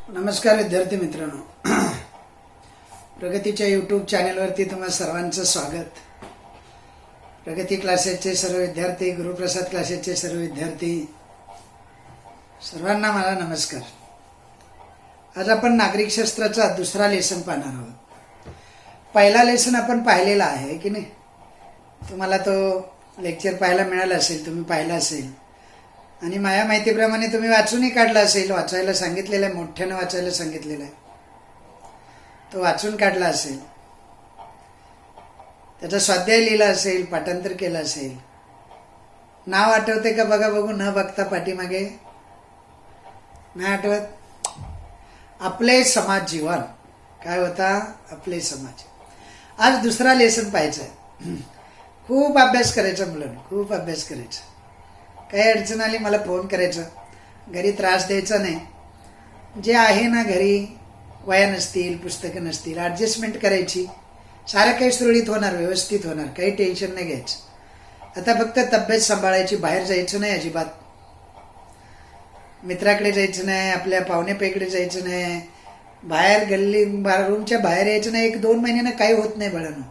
नमस्कार विद्यार्थी मित्रांनो, प्रगतीच्या यूट्यूब चॅनलवरती तुम्हा सर्वांचं स्वागत. प्रगती क्लासेसचे सर्व विद्यार्थी, गुरुप्रसाद क्लासेसचे सर्व विद्यार्थी, सर्वांना मला नमस्कार. आज आपण नागरिक शास्त्राचा दुसरा लेसन पाहणार आहोत. पहिला लेसन आपण पाहिलेला आहे की नाही? तुम्हाला तो लेक्चर पाहायला मिळाला असेल, तुम्ही पाहिला असेल आणि माझ्या माहितीप्रमाणे तुम्ही वाचूनही काढला असेल. वाचायला सांगितलेलं आहे, मोठ्यानं वाचायला सांगितलेलं आहे, तो वाचून काढला असेल, त्याचा स्वाध्याय लिहिला असेल, पाठांतर केलं असेल. नाव आठवते का बघा बघू, न बघता पाठीमागे. नाही आठवत? आपले समाज जीवन. काय होता? आपले समाज. आज दुसरा लेसन पाहायचा आहे. खूप अभ्यास करायचा मुलांना, खूप अभ्यास करायचा. काही अडचण आली मला फोन करायचं, घरी त्रास द्यायचा नाही. जे आहे ना घरी, वया नसतील, पुस्तकं नसतील, ॲडजस्टमेंट करायची. सारं काही सुरळीत होणार, व्यवस्थित होणार, काही टेन्शन नाही घ्यायचं. आता फक्त तब्येत सांभाळायची, बाहेर जायचं नाही अजिबात. मित्राकडे जायचं नाही, आपल्या पाहुण्यापेकडे जायचं नाही, बाहेर गल्ली रूमच्या बाहेर यायचं नाही. 1-2 महिन्यानं काही होत नाही बाळांनो.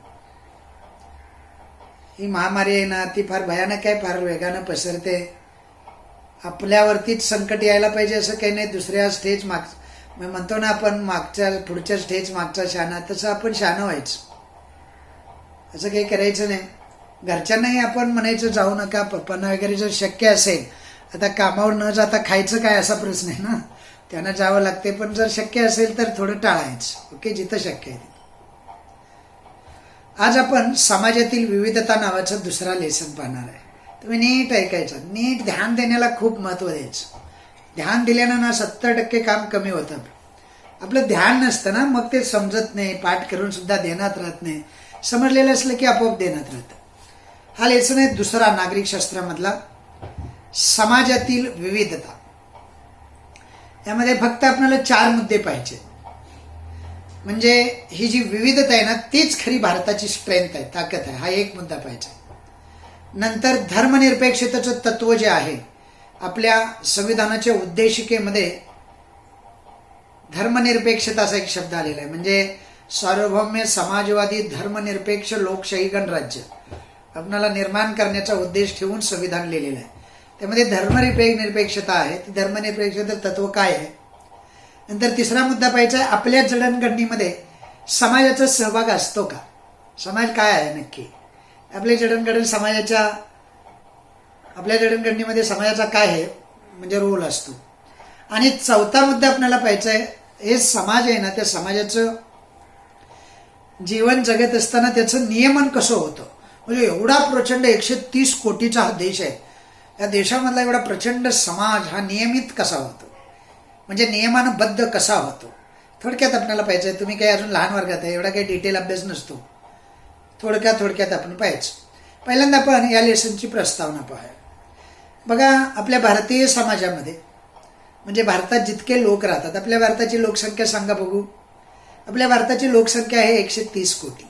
ही महामारी आहे ना, ती फार भयानक आहे, फार वेगानं पसरते. आपल्यावरतीच संकट यायला पाहिजे असं काही नाही. दुसऱ्या स्टेज म्हणतो ना आपण, पुढच्या स्टेज मागचा शहाणा, तसं आपण शहाणं व्हायचं. असं काही करायचं नाही. घरच्यांनाही आपण म्हणायचं जाऊ नका, पप्पांना वगैरे जर शक्य असेल. आता कामावर न जाता खायचं काय असा प्रश्न आहे ना, त्यांना जावं लागते. पण जर शक्य असेल तर थोडं टाळायचं. ओके, जिथं शक्य आहे. आज आपण समाजातील विविधता नावाचं दुसरा लेसन पाहणार आहे. तुम्ही नीट ऐकायचं, नीट ध्यान देण्याला खूप महत्त्व द्यायचं. ध्यान दिल्यानं ना 70% काम कमी होतं. आपलं ध्यान नसतं ना, मग ते समजत नाही, पाठ करून सुद्धा ध्यानात राहत नाही. समजलेलं असलं की आपोआप ध्यानात राहतं. हा लेसन आहे दुसरा नागरिक शास्त्रामधला, समाजातील विविधता. यामध्ये फक्त आपल्याला 4 मुद्दे पाहिजे. म्हणजे ही जी विविधता आहे ना, तीच खरी भारताची स्ट्रेंथ आहे, ताकद आहे. हा एक मुद्दा पाहिजे. नंतर धर्मनिरपेक्षतेचं तत्व जे आहे, आपल्या संविधानाच्या उद्देशिकेमध्ये धर्मनिरपेक्षता असा एक शब्द आलेला आहे. म्हणजे सार्वभौम्य धर्मनिरपेक्ष धर्मनिरपेक्ष लोकशाही गणराज्य आपल्याला निर्माण करण्याचा उद्देश ठेवून संविधान लिहिलेलं आहे. त्यामध्ये धर्मनिरपेक्षता आहे. ती धर्मनिरपेक्षता तत्व काय आहे? नंतर तिसरा मुद्दा पाहिजे, आपल्या जडणघडणीमध्ये समाजाचा सहभाग असतो का? समाज काय आहे नक्की? आपल्या जडणघडणीमध्ये समाजाचा काय आहे, म्हणजे रोल असतो. आणि चौथा मुद्दा आपल्याला पाहिजे आहे, हे समाज आहे ना, त्या समाजाचं जीवन जगत असताना त्याचं नियमन कसं होतं. म्हणजे एवढा प्रचंड 130 कोटीचा हा देश आहे. या देशामधला एवढा प्रचंड समाज हा नियमित कसा होतो, म्हणजे नियमानुबद्ध कसा होतो, थोडक्यात आपल्याला पाहिजे. तुम्ही काही अजून लहान वर्गात आहे, एवढा काही डिटेल अभ्यास नसतो. थोडक्यात आपण पाहायचं. पहिल्यांदा आपण या लेसनची प्रस्तावना पाहूया. बघा, आपल्या भारतीय समाजामध्ये, म्हणजे भारतात जितके लोक राहतात, आपल्या भारताची लोकसंख्या सांगा बघू. आपल्या भारताची लोकसंख्या आहे 130 कोटी.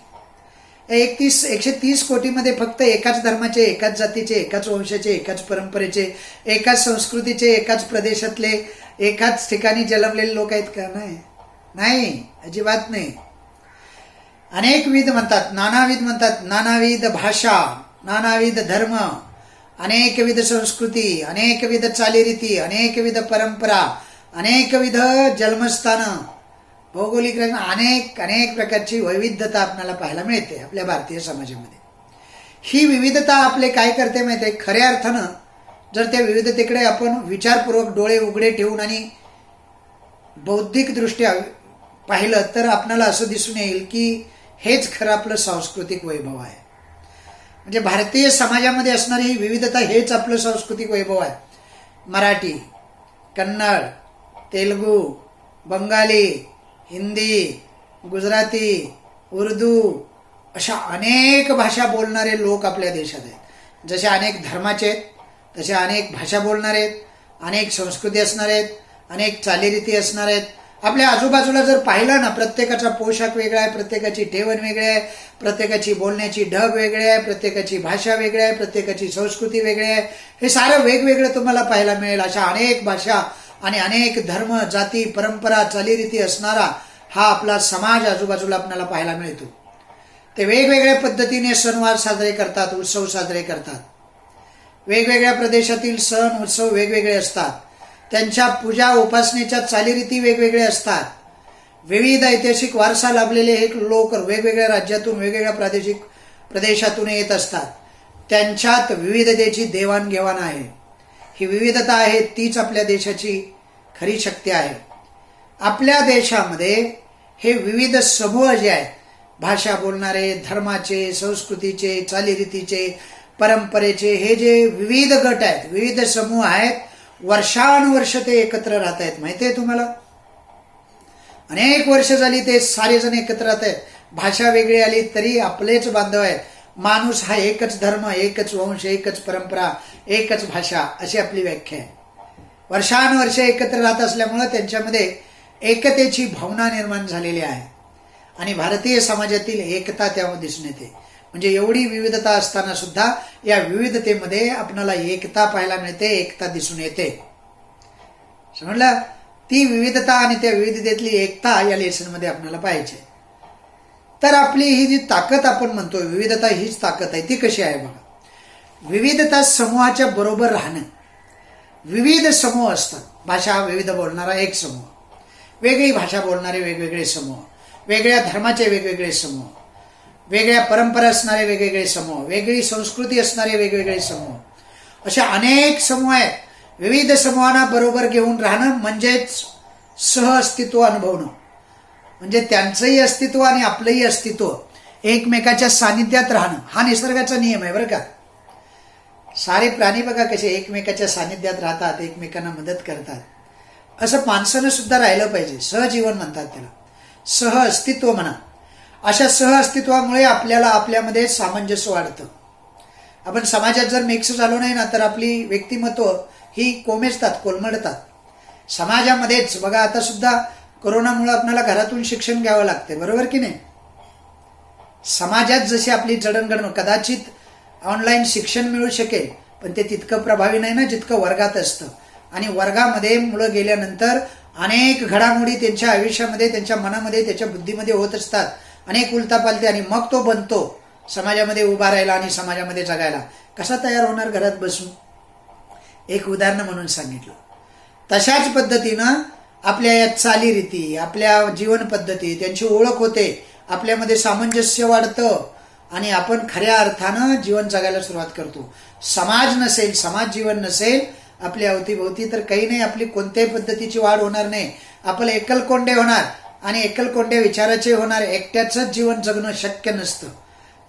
130 कोटीमध्ये फक्त एकाच धर्माचे, एकाच जातीचे, एकाच वंशाचे, एकाच परंपरेचे, एकाच संस्कृतीचे, एकाच प्रदेशातले, एकाच ठिकाणी जन्मलेले लोक आहेत का? नाही, अजिबात नाही. अनेकविध म्हणतात, नानाविध म्हणतात. नानाविध भाषा, नानाविध धर्म, अनेकविध संस्कृती, अनेकविध चालीरीती, अनेकविध परंपरा, अनेकविध जन्मस्थानं, भौगोलिक अनेक प्रकारची वैविध्यता आपल्याला पाहायला मिळते आपल्या भारतीय समाजामध्ये. ही विविधता आपले काय करते माहिती आहे? खऱ्या अर्थानं जर त्या विविधतेकडे आपण विचारपूर्वक डोळे उघडे ठेवून आणि बौद्धिकदृष्ट्या पाहिलं तर आपल्याला असं दिसून येईल की हेच खरं आपलं सांस्कृतिक वैभव आहे. म्हणजे भारतीय समाजामध्ये असणारी ही विविधता हेच आपलं सांस्कृतिक वैभव आहे. मराठी, कन्नड, तेलुगू, बंगाली, हिंदी, गुजराती, उर्दू अशा अनेक भाषा बोलणारे लोक आपल्या देशात आहेत. जसे अनेक धर्माचे आहेत, तसे अनेक भाषा बोलणारे आहेत, अनेक संस्कृती असणार आहेत, अनेक चालीरीती असणार आहेत. आपल्या आजूबाजूला जर पाहिलं ना, प्रत्येकाचा पोशाख वेगळा आहे, प्रत्येकाची ठेवण वेगळी आहे, प्रत्येकाची बोलण्याची ढब वेगळी आहे, प्रत्येकाची भाषा वेगळी आहे, प्रत्येकाची संस्कृती वेगळी आहे. हे सारं वेगवेगळं तुम्हाला पाहायला मिळेल. अशा अनेक भाषा, आणि अनेक धर्म, जाती, परंपरा, चालीरीती असणारा हा आपला समाज आजूबाजूला आपल्याला पाहायला मिळतो. ते वेगवेगळ्या पद्धतीने सणवार साजरे करतात, उत्सव साजरे करतात. वेगवेगळ्या प्रदेशातील सण उत्सव वेगवेगळे असतात. त्यांच्या पूजा उपासनेच्या चालीरीती वेगवेगळे असतात. विविध ऐतिहासिक वारसा लाभलेले हे लोक वेगवेगळ्या राज्यातून, वेगवेगळ्या प्रादेशिक प्रदेशातून येत असतात. त्यांच्यात विविधतेची देवाणघेवाण आहे. ही विविधता आहे, तीच आपल्या देशाची खरी शक्ती आहे. आपल्या देशामध्ये हे विविध समूह जे आहेत, भाषा बोलणारे, धर्माचे, संस्कृतीचे, चालीरीतीचे, परंपरेचे, हे जे विविध गट आहेत, विविध समूह आहेत, वर्षानुवर्ष ते एकत्र राहत आहेत. माहिती आहे तुम्हाला? अनेक वर्ष झाली ते सारेजण एकत्र राहत आहेत. भाषा वेगळी आली तरी आपलेच बांधव आहेत. माणूस हा एकच धर्म, एकच वंश, एकच परंपरा, एकच भाषा, अशी आपली व्याख्या आहे. वर्षानुवर्ष एकत्र राहत असल्यामुळे त्यांच्यामध्ये एकतेची भावना निर्माण झालेली आहे आणि भारतीय समाजातील एकता त्यामध्ये दिसून येते. म्हणजे एवढी विविधता असताना सुद्धा या विविधतेमध्ये आपल्याला एकता पाहायला मिळते, एकता दिसून येते. समजलं? ती विविधता आणि त्या विविधतेतली एकता या लेसनमध्ये आपल्याला पाहिजे. तर आपली ही जी ताकद आपण म्हणतोय, विविधता हीच ताकद आहे. ती कशी आहे बघा. विविधता समूहाच्या बरोबर राहणं. विविध समूह असतात. भाषा विविध बोलणारा एक समूह, वेगळी भाषा बोलणारे वेगवेगळे समूह, वेगळ्या धर्माचे वेगवेगळे समूह, वेगळ्या परंपरा असणारे वेगवेगळे समूह, वेगळी संस्कृती असणारे वेगवेगळे समूह, अशा अनेक समूह आहेत. विविध समूहांना बरोबर घेऊन राहणं म्हणजेच सहअस्तित्व अनुभवणं. म्हणजे त्यांचंही अस्तित्व आणि आपलंही अस्तित्व एकमेकाच्या सानिध्यात राहणं, हा निसर्गाचा नियम आहे बरं का. सारे प्राणी बघा कसे एकमेकाच्या सानिध्यात राहतात, एकमेकांना मदत करतात. असं माणसानं सुद्धा राहिलं पाहिजे. सहजीवन म्हणतात त्याला, सहअस्तित्व म्हणा. अशा सहअस्तित्वामुळे आपल्याला आपल्यामध्ये सामंजस्य वाढतं. आपण समाजात जर मिक्स झालो नाही ना तर आपली व्यक्तिमत्व ही कोमेजतात, कोलमडतात. समाजामध्येच बघा, आता सुद्धा कोरोनामुळे आपल्याला घरातून शिक्षण घ्यावं लागते, बरोबर की नाही? समाजात जशी आपली जडणघडण, कदाचित ऑनलाईन शिक्षण मिळू शकेल पण ते तितकं प्रभावी नाही ना जितकं वर्गात असतं. आणि वर्गामध्ये मुलं गेल्यानंतर अनेक घडामोडी त्यांच्या आयुष्यामध्ये, त्यांच्या मनामध्ये, त्याच्या बुद्धीमध्ये होत असतात, अनेक उलतापालते. आणि मग तो बनतो समाजामध्ये उभा राहायला आणि समाजामध्ये जगायला. कसा तयार होणार घरात बसून? एक उदाहरण म्हणून सांगितलं. तशाच पद्धतीनं आपल्या या चालीरीती, आपल्या जीवन पद्धती, त्यांची ओळख होते, आपल्यामध्ये सामंजस्य वाढतं आणि आपण खऱ्या अर्थानं जीवन जगायला सुरुवात करतो. समाज नसेल, समाज जीवन नसेल आपल्या अवतीभोवती तर काही नाही, आपली कोणत्याही पद्धतीची वाढ होणार नाही. आपण एकलकोंडे होणार आणि एकलकोंड्या विचाराचे होणार. एकट्याचंच जीवन जगणं शक्य नसतं,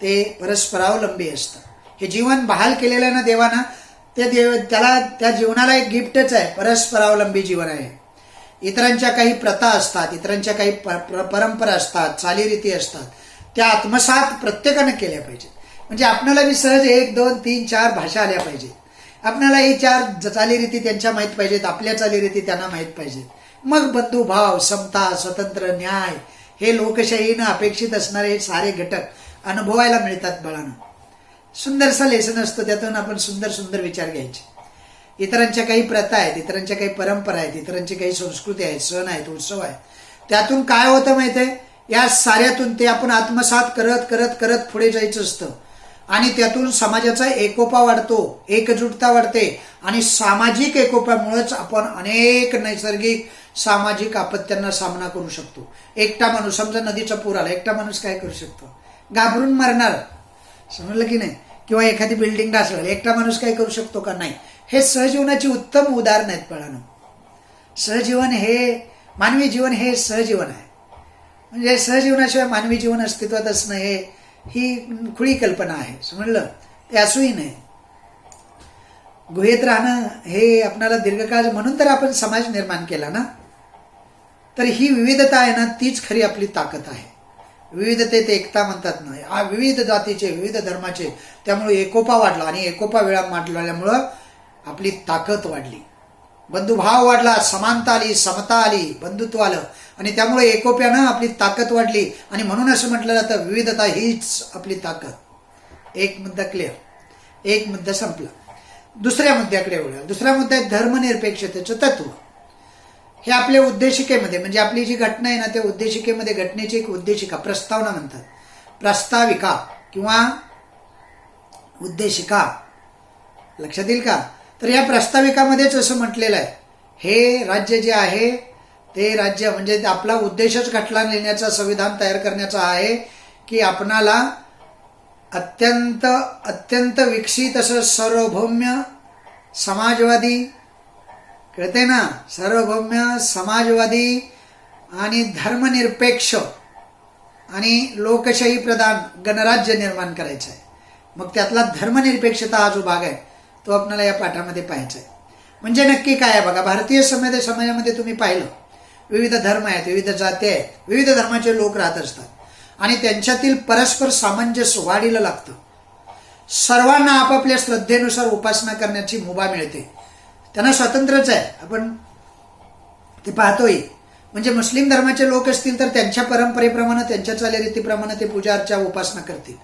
ते परस्परावलंबी असतं. हे जीवन बहाल केलेलं आहे ना देवानं, ते त्याला, त्या जीवनाला एक गिफ्टच आहे, परस्परावलंबी जीवन आहे. इतरांच्या काही प्रथा असतात, इतरांच्या काही परंपरा असतात, चालीरीती असतात, त्या आत्मसात प्रत्येकानं केल्या पाहिजेत. म्हणजे आपल्याला बी सहज 1, 2, 3, 4 भाषा आल्या पाहिजेत. आपल्याला ही 4 चालीरीती त्यांच्या माहीत पाहिजेत, आपल्या चालीरीती त्यांना माहीत पाहिजेत. मग बंधुभाव, समता, स्वतंत्र, न्याय, हे लोकशाहीनं अपेक्षित असणारे हे सारे घटक अनुभवायला मिळतात बाळांनो. सुंदरसा लेसन असतो, त्यातून आपण सुंदर सुंदर विचार घ्यायचे. इतरांच्या काही प्रथा आहेत, इतरांच्या काही परंपरा आहेत, इतरांची काही संस्कृती आहेत, सण आहेत, उत्सव आहेत. त्यातून काय होतं माहिती आहे? या साऱ्यातून ते आपण आत्मसात करत करत करत पुढे जायचं असतं आणि त्यातून समाजाचा एकोपा वाढतो, एकजुटता वाढते आणि सामाजिक एकोप्यामुळेच आपण अनेक नैसर्गिक सामाजिक आपत्त्यांना सामना करू शकतो. एकटा माणूस, समजा नदीचा पूर आला, एकटा माणूस काय करू शकतो? घाबरून मरणार, समजलं की नाही? किंवा एखादी बिल्डिंग ढासळेल, एकटा माणूस काय करू शकतो का? नाही. हे सहजीवनाची उत्तम उदाहरण आहेत बाळांनो. सहजीवन हे, मानवी जीवन हे सहजीवन आहे. म्हणजे सहजीवनाशिवाय मानवी जीवन अस्तित्वात असणं ही खुळी कल्पना आहे, समजलं? ते असूही नाही. गुहेत राहणं हे आपल्याला दीर्घकाळ, म्हणून तर आपण समाज निर्माण केला ना. तर ही विविधता आहे ना, तीच खरी आपली ताकद आहे. विविधतेत एकता म्हणतात ना, विविध जातीचे, विविध धर्माचे, त्यामुळे एकोपा वाढला आणि एकोपा वेळा वाढल्यामुळं आपली ताकद वाढली, बंधुभाव वाढला, समानता आली, समता आली, बंधुत्व आलं आणि त्यामुळे एकोप्यानं आपली ताकद वाढली. आणि म्हणून असं म्हटलं जातं विविधता हीच आपली ताकद. एक मुद्दा क्लिअर, एक मुद्दा संपला. दुसऱ्या मुद्द्याकडे वळूया. दुसरा मुद्दा आहे धर्मनिरपेक्षतेचं तत्व. हे आपल्या उद्देशिकेमध्ये, म्हणजे आपली जी घटना आहे ना त्या उद्देशिकेमध्ये, घटनेची एक उद्देशिका, प्रस्तावना म्हणतात, प्रस्ताविका किंवा उद्देशिका, लक्षात येईल का? तर या प्रस्ताविकामध्येच असं म्हटलेलं आहे, हे राज्य जे आहे ते राज्य म्हणजे आपला उद्देशच खटला लिहिण्याचा, संविधान तयार करण्याचा आहे की आपणाला अत्यंत अत्यंत विकसित असं सार्वभौम्य समाजवादी, कळते ना, सार्वभौम्य समाजवादी आणि धर्मनिरपेक्ष आणि लोकशाही प्रधान गणराज्य निर्माण करायचं आहे. मग त्यातला धर्मनिरपेक्षता हा जो भाग आहे तो आपल्याला या पाठामध्ये पाहायचा आहे. म्हणजे नक्की काय आहे बघा, भारतीय समाजामध्ये तुम्ही पाहिलं विविध धर्म आहेत, विविध जाती आहेत, विविध धर्माचे लोक राहत असतात आणि त्यांच्यातील परस्पर सामंजस्य वाढीला लागतं. सर्वांना आपापल्या श्रद्धेनुसार उपासना करण्याची मुभा मिळते, त्यांना स्वातंत्र्यच आहे, आपण ते पाहतोय. म्हणजे मुस्लिम धर्माचे लोक असतील तर त्यांच्या परंपरेप्रमाणे, त्यांच्या चालीरीतीप्रमाणे ते पूजा अर्चा उपासना करतील.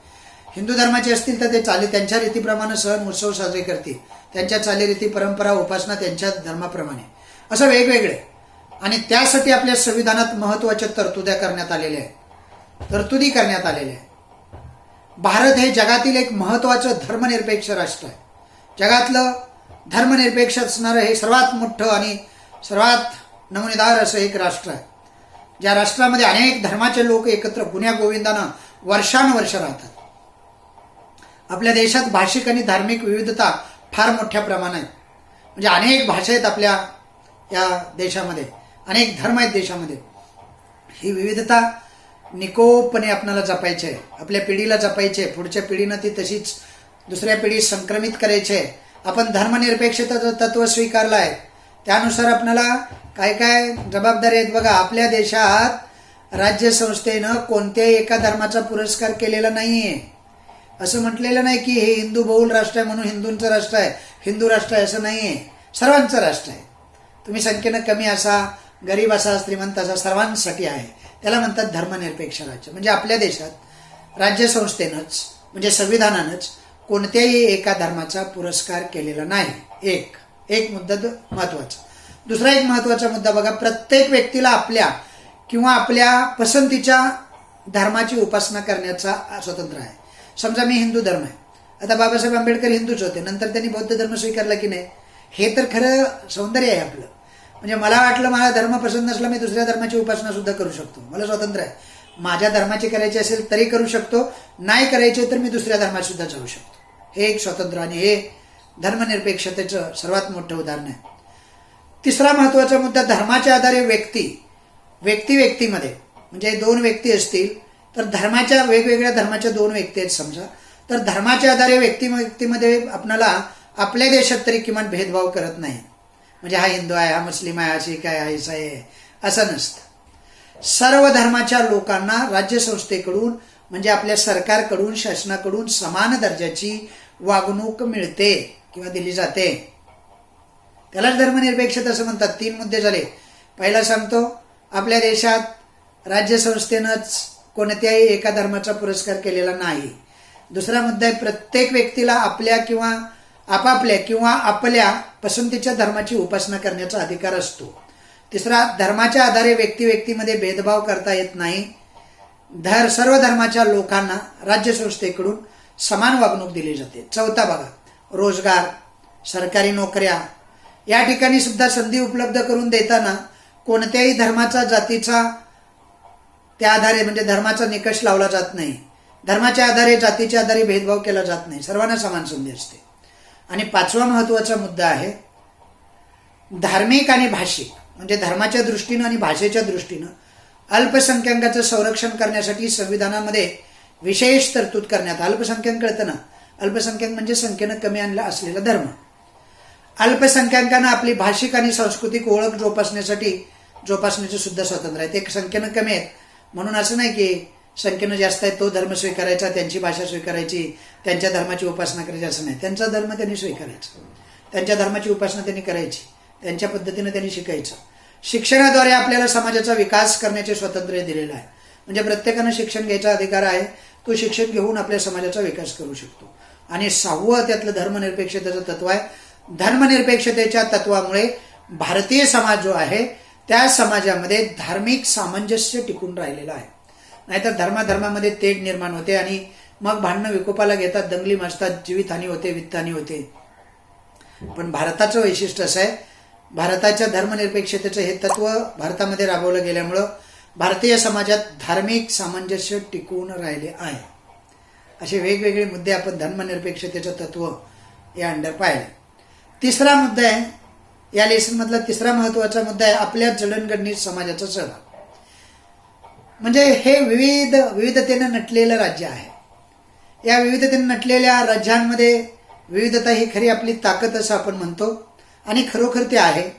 हिंदू धर्माचे असतील तर ते त्यांच्या रीतीप्रमाणे सण उत्सव साजरे करतील, त्यांच्या चालीरीती परंपरा उपासना त्यांच्या धर्माप्रमाणे, असं वेगवेगळे. आणि त्यासाठी आपल्या संविधानात महत्वाच्या तरतुदी करण्यात आलेल्या आहेत. भारत हे जगातील एक महत्वाचं धर्मनिरपेक्ष राष्ट्र आहे. जगातलं धर्मनिरपेक्ष असणारं हे सर्वात मोठं आणि सर्वात नमुनेदार असं एक राष्ट्र आहे, ज्या राष्ट्रामध्ये अनेक धर्माचे लोक एकत्र गुण्या गोविंदानं वर्षानुवर्ष राहतात. आपल्या देशात भाषिक आणि धार्मिक विविधता फार मोठ्या प्रमाणात आहे. म्हणजे अनेक भाषा आहेत आपल्या या देशामध्ये, अनेक धर्म आहेत देशामध्ये. ही विविधता निकोपणे आपल्याला जपायची आहे, आपल्या पिढीला जपायची आहे, पुढच्या पिढीनं ती तशीच दुसऱ्या पिढीत संक्रमित करायची आहे. आपण धर्मनिरपेक्षतेचं तत्व स्वीकारलं आहे, त्यानुसार आपल्याला काय काय जबाबदारी आहेत बघा. आपल्या देशात राज्यसंस्थेनं कोणत्याही एका धर्माचा पुरस्कार केलेला नाहीये. असं म्हटलेलं नाही की हे हिंदू बहुल राष्ट्र आहे म्हणून हिंदूंचं राष्ट्र आहे, हिंदू राष्ट्र आहे, असं नाहीये. सर्वांचं राष्ट्र आहे. तुम्ही संख्येनं कमी असा, गरीब असा, श्रीमंत असा, सर्वांसाठी आहे. त्याला म्हणतात धर्मनिरपेक्ष राज्य. म्हणजे आपल्या देशात राज्यसंस्थेनंच म्हणजे संविधानानंच कोणत्याही एका धर्माचा पुरस्कार केलेला नाही. एक मुद्दा महत्वाचा. दुसरा एक महत्वाचा मुद्दा बघा, प्रत्येक व्यक्तीला आपल्या किंवा आपल्या पसंतीच्या धर्माची उपासना करण्याचा स्वातंत्र्य आहे. समजा मी हिंदू धर्म आहे, आता बाबासाहेब आंबेडकर हिंदूच होते, नंतर त्यांनी बौद्ध धर्म स्वीकारला की नाही, हे तर खरं सौंदर्य आहे आपलं. म्हणजे मला वाटलं मला धर्म पसंत नसला, मी दुसऱ्या धर्माची उपासना सुद्धा करू शकतो, मला स्वातंत्र्य आहे. माझ्या धर्माची करायची असेल तरी करू शकतो, नाही करायचे तर मी दुसऱ्या धर्मात सुद्धा जाऊ शकतो. हे एक स्वातंत्र्य आणि हे धर्मनिरपेक्षतेचं सर्वात मोठं उदाहरण आहे. तिसरा महत्वाचा मुद्दा, धर्माच्या आधारे व्यक्तीमध्ये म्हणजे दोन व्यक्ती असतील तर धर्माच्या वेगवेगळ्या धर्माच्या दोन व्यक्ती आहेत समजा, तर धर्माच्या आधारे व्यक्तीमध्ये आपल्याला आपल्या देशात तरी किमान भेदभाव करत नाही. म्हणजे हा हिंदू आहे, हा मुस्लिम आहे, हा शीख आहे, हा ईसाई आहे, असं नसतं. सर्व धर्माच्या लोकांना राज्यसंस्थेकडून म्हणजे आपल्या सरकारकडून, शासनाकडून समान दर्जाची वागणूक मिळते किंवा दिली जाते. त्यालाच धर्मनिरपेक्षता असं म्हणतात. 3 मुद्दे झाले. पहिला सांगतो, आपल्या देशात राज्यसंस्थेनंच कोणत्याही एका धर्माचा पुरस्कार केलेला नाही. दुसरा मुद्दा आहे, प्रत्येक व्यक्तीला आपल्या किंवा आपल्या पसंतीच्या धर्माची उपासना करण्याचा अधिकार असतो. तिसरा, धर्माच्या आधारे व्यक्तीमध्ये भेदभाव करता येत नाही. सर्व धर्माच्या लोकांना राज्यसंस्थेकडून समान वागणूक दिली जाते. चौथा बघा, रोजगार, सरकारी नोकऱ्या या ठिकाणी सुद्धा संधी उपलब्ध करून देताना कोणत्याही धर्माचा, जातीचा त्या आधारे म्हणजे धर्माचा निकष लावला जात नाही. धर्माच्या आधारे, जातीच्या आधारे भेदभाव केला जात नाही. सर्वांना समान संधी असते. आणि 5वा महत्वाचा मुद्दा आहे, धार्मिक आणि भाषिक म्हणजे धर्माच्या दृष्टीनं आणि भाषेच्या दृष्टीनं अल्पसंख्याकांचं संरक्षण करण्यासाठी संविधानामध्ये विशेष तरतूद करण्यात. अल्पसंख्याक कळतं ना, अल्पसंख्याक म्हणजे संख्येनं कमी असलेला धर्म. अल्पसंख्याकांना आपली भाषिक आणि सांस्कृतिक ओळख जोपासण्याचं सुद्धा स्वातंत्र्य आहे. ते संख्येनं कमी आहेत म्हणून असं नाही की संख्येनं जास्त आहे तो धर्म स्वीकारायचा, त्यांची भाषा स्वीकारायची, त्यांच्या धर्माची उपासना करायची, असं नाही. त्यांचा धर्म त्यांनी स्वीकारायचा, त्यांच्या धर्माची उपासना त्यांनी करायची, त्यांच्या पद्धतीनं त्यांनी शिकायचं. शिक्षणाद्वारे आपल्याला समाजाचा विकास करण्याचे स्वातंत्र्य दिलेलं आहे. म्हणजे प्रत्येकानं शिक्षण घ्यायचा अधिकार आहे, तो शिक्षण घेऊन आपल्या समाजाचा विकास करू शकतो. आणि 6वं त्यातलं धर्मनिरपेक्षतेचं तत्व आहे. धर्मनिरपेक्षतेच्या तत्वामुळे भारतीय समाज जो आहे त्या समाजामध्ये धार्मिक सामंजस्य टिकून राहिलेलं आहे. नाहीतर धर्माधर्मामध्ये तेढ निर्माण होते आणि मग भांडणं विकोपाला घेतात, दंगली माजतात, जीवितहानी होते, वित्तहानी होते. पण भारताचं वैशिष्ट्य असं आहे, भारताच्या धर्मनिरपेक्षतेचं हे तत्व भारतामध्ये राबवलं गेल्यामुळं भारतीय समाजात धार्मिक सामंजस्य टिकून राहिले आहे. असे वेगवेगळे मुद्दे आपण धर्मनिरपेक्षतेचं तत्व या अंडर पाहिले. तिसरा मुद्दा आहे, या लेसन मधला तिसरा महत्वाचा मुद्दा आहे आपल्या जडणघडणीत समाजाचा सहभाग. म्हणजे हे विविधतेनं नटलेलं राज्य आहे. या विविधतेनं नटलेल्या राज्यांमध्ये विविधता ही खरी आपली ताकद असं आपण म्हणतो आणि खरोखर ते आहे.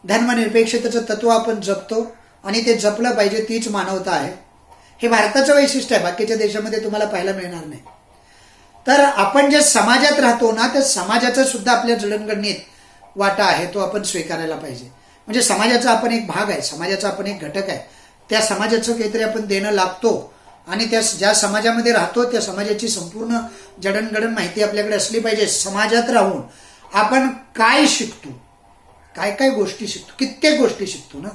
धर्मनिरपेक्षतेचं तत्व आपण जपतो आणि ते जपलं पाहिजे, तीच मानवता आहे. हे भारताचं वैशिष्ट्य आहे, बाकीच्या देशामध्ये तुम्हाला पाहायला मिळणार नाही. तर आपण जे समाजात राहतो ना, त्या समाजाचा सुद्धा आपल्या जडणघडणीत वाटा आहे, तो आपण स्वीकारायला पाहिजे. म्हणजे समाजाचा आपण एक भाग आहे, समाजाचा आपण एक घटक आहे. त्या समाजाचं काहीतरी आपण देणं लागतो आणि त्या ज्या समाजामध्ये राहतो त्या समाजाची संपूर्ण जडणघडण माहिती आपल्याकडे असली पाहिजे. समाजात राहून आपण काय शिकतो, काय काय गोष्टी शिकतो, कित्येक गोष्टी शिकतो ना.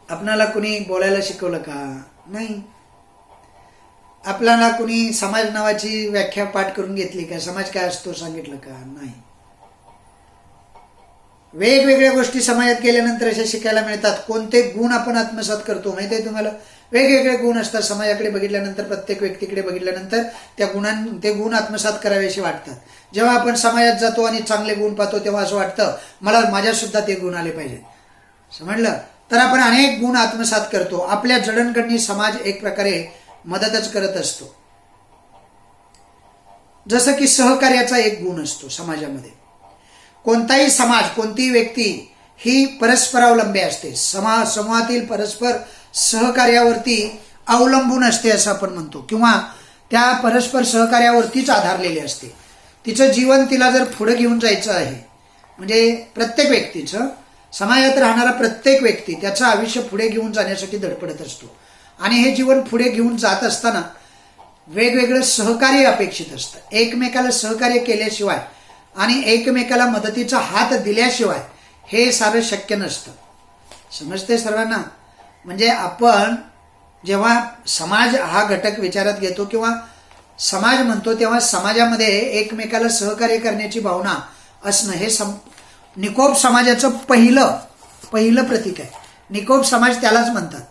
आपणाला कुणी बोलायला शिकवलं का? नाही. आपल्याला कुणी समाज नावाची व्याख्या पाठ करून घेतली का? समाज काय असतो सांगितलं का? नाही. वेगवेगळ्या गोष्टी समाजात गेल्यानंतर अशा शिकायला मिळतात. कोणते गुण आपण आत्मसात करतो माहिती आहे तुम्हाला? वेगवेगळे गुण असतात. समाजाकडे बघितल्यानंतर, प्रत्येक व्यक्तीकडे बघितल्यानंतर ते गुण आत्मसात करावेसे वाटतात. जेव्हा आपण समाजात जातो आणि चांगले गुण पाहतो तेव्हा असं वाटतं मला माझ्यात सुद्धा ते गुण आले पाहिजेत. समजलं? तर आपण अनेक गुण आत्मसात करतो. आपल्या जडणघडणी समाज एक प्रकारे मदतच करत असतो. जसं की सहकार्याचा एक गुण असतो समाजामध्ये. कोणताही समाज, कोणतीही व्यक्ती ही परस्परावलंबी असते. समूहातील परस्पर सहकार्यावरती अवलंबून असते असं आपण म्हणतो, किंवा त्या परस्पर सहकार्यावरतीच आधारलेली असते. तिचं जीवन तिला जर पुढे घेऊन जायचं आहे, म्हणजे प्रत्येक व्यक्तीचं, समाजात राहणारा प्रत्येक व्यक्ती त्याचं आयुष्य पुढे घेऊन जाण्यासाठी धडपडत असतो. आणि हे जीवन पुढे घेऊन जात असताना वेगवेगळं सहकार्य अपेक्षित असतं. एकमेकाला सहकार्य केल्याशिवाय आणि एकमेकाला मदतीचा हात दिल्याशिवाय हे सारं शक्य नसतं. समजते सर्वांना? म्हणजे आपण जेव्हा समाज हा घटक विचारात घेतो किंवा समाज म्हणतो, तेव्हा समाजामध्ये एकमेकाला सहकार्य करण्याची भावना असणं हे निकोप समाजाचं पहिलं प्रतीक आहे. निकोप समाज त्यालाच म्हणतात.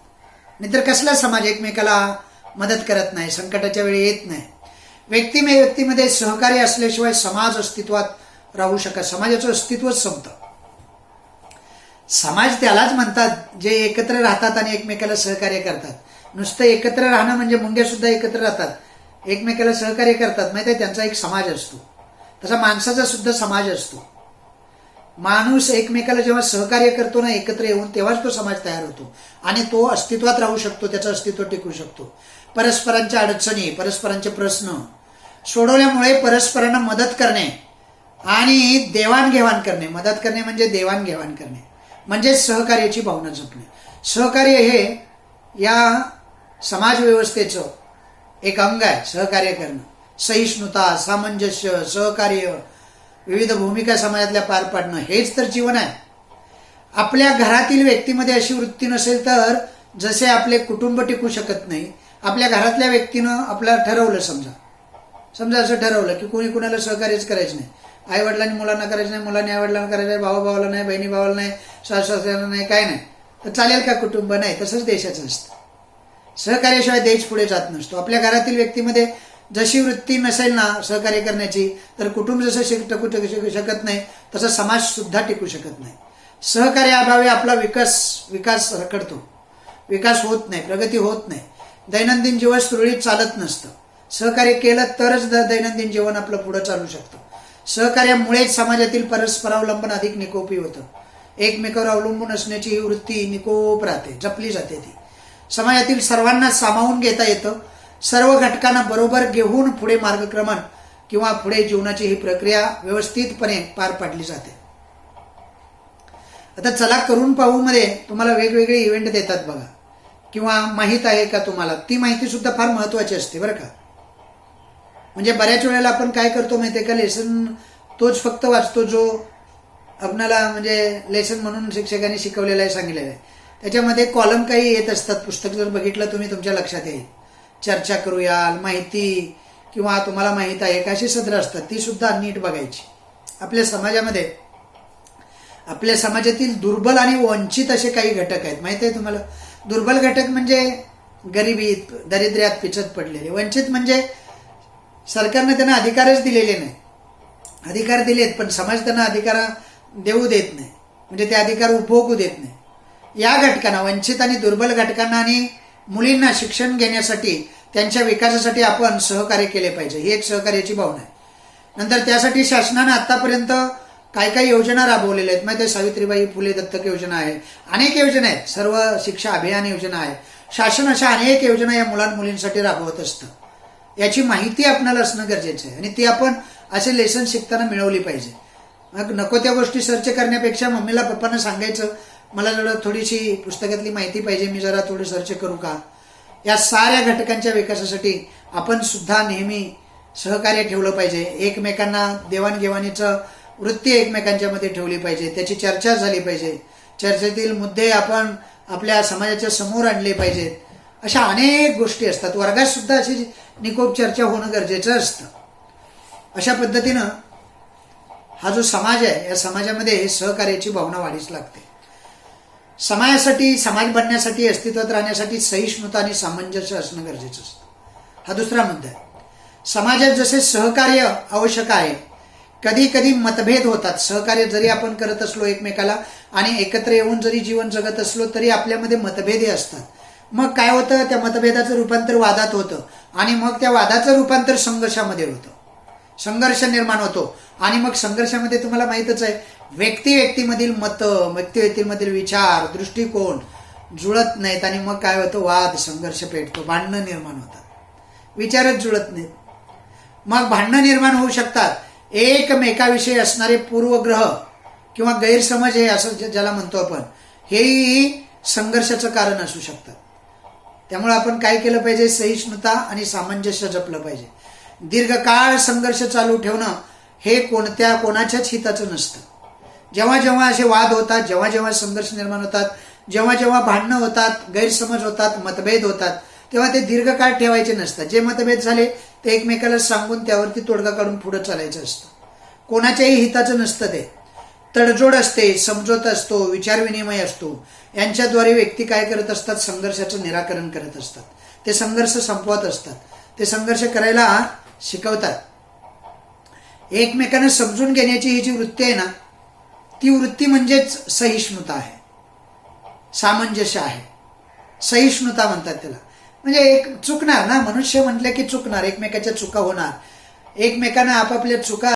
नाहीतर कसला समाज एकमेकाला मदत करत नाही, संकटाच्या वेळी येत नाही. व्यक्तीमध्ये सहकार्य असल्याशिवाय समाज अस्तित्वात राहू शकत, समाजाचं अस्तित्वच संपतं. समाज त्यालाच म्हणतात जे एकत्र राहतात आणि एकमेकाला सहकार्य करतात. नुसतं एकत्र राहणं म्हणजे मुंग्या सुद्धा एकत्र राहतात, एकमेकाला सहकार्य करतात, माहिती आहे? त्यांचा एक समाज असतो. तसा माणसाचा सुद्धा समाज असतो. माणूस एकमेकाला जेव्हा सहकार्य करतो ना एकत्र येऊन, तेव्हाच तो समाज तयार होतो आणि तो अस्तित्वात राहू शकतो, त्याचं अस्तित्व टिकू शकतो. परस्परांच्या अडचणी, परस्परांचे प्रश्न सोडवल्यामुळे परस्परांना मदत करणे आणि देवाणघेवाण करणे, मदत करणे म्हणजे देवाणघेवाण करणे, म्हणजे सहकार्याची भावना जपणे. सहकार्य हे या समाज व्यवस्थेचं एक अंग आहे. सहकार्य करणं, सहिष्णुता, सामंजस्य, सहकार्य, विविध भूमिका समाजातल्या पार पाडणं, हेच तर जीवन आहे. आपल्या घरातील व्यक्तीमध्ये अशी वृत्ती नसेल तर जसे आपले कुटुंब टिकू शकत नाही, आपल्या घरातल्या व्यक्तीनं आपल्याला ठरवलं, समजा असं ठरवलं की कोणी कुणाला सहकार्यच करायचं नाही, आई वडिलांनी मुलांना करायचं नाही, मुलांनी आई वडिलांना करायचं नाही, भावा भावाला नाही, बहिणी भावाला नाही, सासू-सासऱ्यांना नाही, काय नाही, तर चालेल का कुटुंब? नाही. तसंच देशाचं असतं. सहकार्याशिवाय देश पुढे जात नसतो. आपल्या घरातील व्यक्तीमध्ये जशी वृत्ती नसेल ना सहकार्य करण्याची, तर कुटुंब जसं टिकू शकत नाही तसं समाज सुद्धा टिकू शकत नाही. सहकार्याअभावी आपला विकास रखडतो, विकास होत नाही, प्रगती होत नाही. दैनंदिन जीवन सुरळीत चालत नसतं. सहकार्य केलं तरच दैनंदिन जीवन आपलं पुढं चालू शकतं. सहकार्यामुळेच समाजातील परस्परावलंबन अधिक निकोपी होतं. एकमेकावर अवलंबून असण्याची ही वृत्ती निकोप राहते, जपली जाते. ती समाजातील सर्वांना सामावून घेता येतं. सर्व घटकांना बरोबर घेऊन पुढे मार्गक्रमण किंवा पुढे जीवनाची ही प्रक्रिया व्यवस्थितपणे पार पाडली जाते. आता चला करून पाहू मध्ये तुम्हाला वेगवेगळे इव्हेंट देतात बघा, किंवा माहीत आहे का तुम्हाला? ती माहिती सुद्धा फार महत्वाची असते बरं का. म्हणजे बऱ्याच वेळेला आपण काय करतो माहिती आहे का, लेसन तोच फक्त वाचतो जो आपणाला म्हणजे लेसन म्हणून शिक्षकांनी शिकवलेलं आहे, सांगितलेलं आहे. त्याच्यामध्ये कॉलम काही येत असतात. पुस्तक जर बघितलं तुम्ही तुमच्या लक्षात येईल. चर्चा करूयाल, माहिती किंवा तुम्हाला माहित आहे का, अशी सदरं असतात. ती सुद्धा नीट बघायची. आपल्या समाजातील दुर्बल आणि वंचित असे काही घटक आहेत. माहिती आहे तुम्हाला? दुर्बल घटक म्हणजे गरिबीत, दारिद्र्यात पिचत पडलेले. वंचित म्हणजे सरकारने त्यांना अधिकारच दिलेले नाही. अधिकार दिलेत पण समाज त्यांना अधिकार देऊ देत नाही, म्हणजे ते अधिकार उपभोगू देत नाही. या घटकांना, वंचित आणि दुर्बल घटकांना आणि मुलींना शिक्षण घेण्यासाठी, त्यांच्या विकासासाठी आपण सहकार्य केले पाहिजे. ही एक सहकार्याची भावना आहे. नंतर त्यासाठी शासनानं आतापर्यंत काय काय योजना राबवलेल्या आहेत माहिती आहे? सावित्रीबाई फुले दत्तक योजना आहे, अनेक योजना आहेत. सर्व शिक्षा अभियान योजना आहे. शासन अशा अनेक योजना या मुलांमुलींसाठी राबवत असतं. याची माहिती आपल्याला असणं गरजेचं आहे आणि ती आपण असे लेसन शिकताना मिळवली पाहिजे. मग नको त्या गोष्टी सर्च करण्यापेक्षा मम्मीला पप्पांना सांगायचं, मला जरा थोडीशी पुस्तकातली माहिती पाहिजे, मी जरा थोडी सर्च करू का? या साऱ्या घटकांच्या विकासासाठी आपण सुद्धा नेहमी सहकार्य ठेवलं पाहिजे. एकमेकांना देवाणघेवाणीचं वृत्ती एकमेकांच्या मध्ये ठेवली पाहिजे. त्याची चर्चा झाली पाहिजे. चर्चेतील मुद्दे आपण आपल्या समाजाच्या समोर आणले पाहिजेत. अशा अनेक गोष्टी असतात. वर्गात सुद्धा अशी निकोप चर्चा होणं गरजेचं असतं. अशा पद्धतीनं हा जो समाज आहे, या समाजामध्ये सहकार्याची भावना वाढीस लागते. समाजासाठी, समाज बनण्यासाठी, अस्तित्वात राहण्यासाठी सहिष्णुता आणि सामंजस्य असणं गरजेचं असतं. हा दुसरा मुद्दा आहे. समाजात जसे सहकार्य आवश्यक आहे, कधी कधी मतभेद होतात. सहकार्य जरी आपण करत असलो एकमेकाला आणि एकत्र येऊन जरी जीवन जगत असलो तरी आपल्यामध्ये मतभेदही असतात. मग काय होतं? त्या मतभेदाचं रूपांतर वादात होतं आणि मग त्या वादाचं रूपांतर संघर्षामध्ये होतं. संघर्ष निर्माण होतो आणि मग संघर्षामध्ये तुम्हाला माहितच आहे, व्यक्तीमधील मतं, व्यक्तीमधील विचार, दृष्टिकोन जुळत नाहीत आणि मग काय होतं? वाद, संघर्ष पेटतो, भांडणं निर्माण होतात, विचारच जुळत नाहीत. मग भांडणं निर्माण होऊ शकतात. एकमेकाविषयी असणारे पूर्वग्रह किंवा गैरसमज, हे असं ज्याला म्हणतो आपण, हेही संघर्षाचं कारण असू शकतात. त्यामुळे आपण काय केलं पाहिजे? सहिष्णुता आणि सामंजस्य जपलं पाहिजे. दीर्घकाळ संघर्ष चालू ठेवणं हे कोणाच्याच हिताचं नसतं. जेव्हा जेव्हा असे वाद होतात, जेव्हा जेव्हा संघर्ष निर्माण होतात, जेव्हा जेव्हा भांडणं होतात, गैरसमज होतात, मतभेद होतात, तेव्हा ते दीर्घकाळ ठेवायचे नसतात. जे मतभेद झाले ते एकमेकाला सांगून त्यावरती तोडगा काढून पुढे चालायचं असतं. कोणाच्याही हिताचं नसतं ते. तडजोड असते, समजोत असतो, विचारविनिमय असतो. यांच्याद्वारे व्यक्ती काय करत असतात? संघर्षाचं निराकरण करत असतात. ते संघर्ष संपवत असतात. ते संघर्ष करायला शिकवतात. एकमेकांना समजून घेण्याची ही जी वृत्ती आहे ना, ती वृत्ती म्हणजेच सहिष्णुता आहे, सामंजस्य आहे. सहिष्णुता म्हणतात त्याला. म्हणजे एक चुकणार ना, मनुष्य म्हटलं की चुकणार, एकमेकाच्या चुका होणार, एकमेकांना आपापल्या चुका